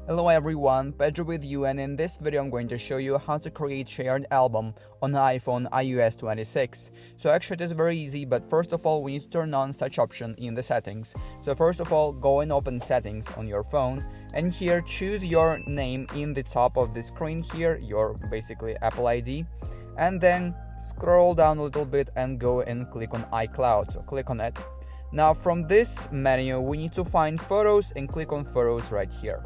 Hello everyone, Pedro with you, and in this video I'm going to show you how to create shared album on iPhone iOS 26. So actually it is very easy, but first of all we need to turn on such option in the settings. So first of all, go and open settings on your phone, and here choose your name in the top of the screen here, your basically Apple ID, and then scroll down a little bit and go and click on iCloud. So click on it. Now from this menu we need to find photos and click on photos right here.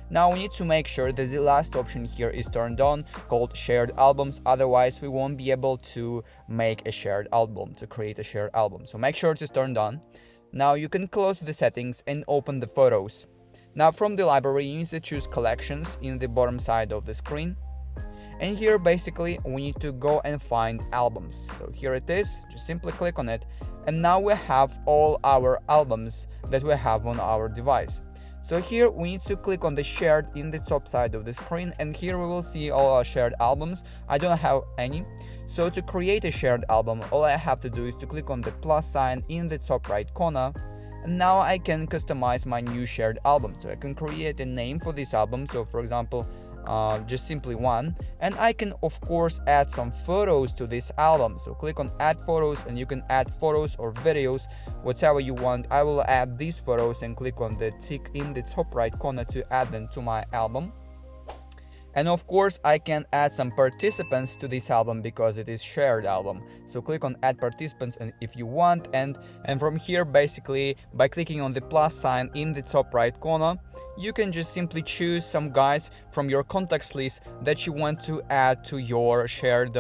Now we need to make sure that the last option here is turned on, called shared albums, otherwise we won't be able to make a shared album, to create a shared album. So make sure it's turned on. Now you can close the settings and open the photos. Now from the library you need to choose collections in the bottom side of the screen. And here basically we need to go and find albums. So here it is, just simply click on it, and now we have all our albums that we have on our device. So here we need to click on the shared in the top side of the screen, and here we will see all our shared albums. I don't have any. So to create a shared album, all I have to do is to click on the plus sign in the top right corner, and now I can customize my new shared album. So I can create a name for this album, so for example just simply one, and I can of course add some photos to this album. So click on add photos, and you can add photos or videos, whatever you want. I will add these photos and click on the tick in the top right corner to add them to my album. And of course I can add some participants to this album because it is shared album. So click on add participants and if you want, and from here basically by clicking on the plus sign in the top right corner, you can just simply choose some guys from your contacts list that you want to add to your shared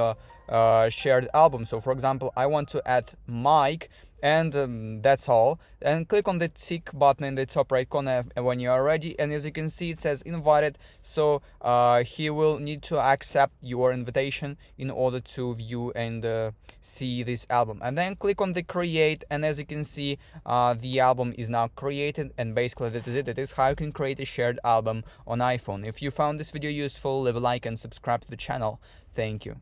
album. So for example, I want to add Mike, and that's all, and click on the tick button in the top right corner when you are ready, and as you can see it says invited, so he will need to accept your invitation in order to view and see this album, and then click on the create, and as you can see the album is now created, and basically that is it. That is how you can create a shared album on iPhone. If you found this video useful, leave a like and subscribe to the channel. Thank you.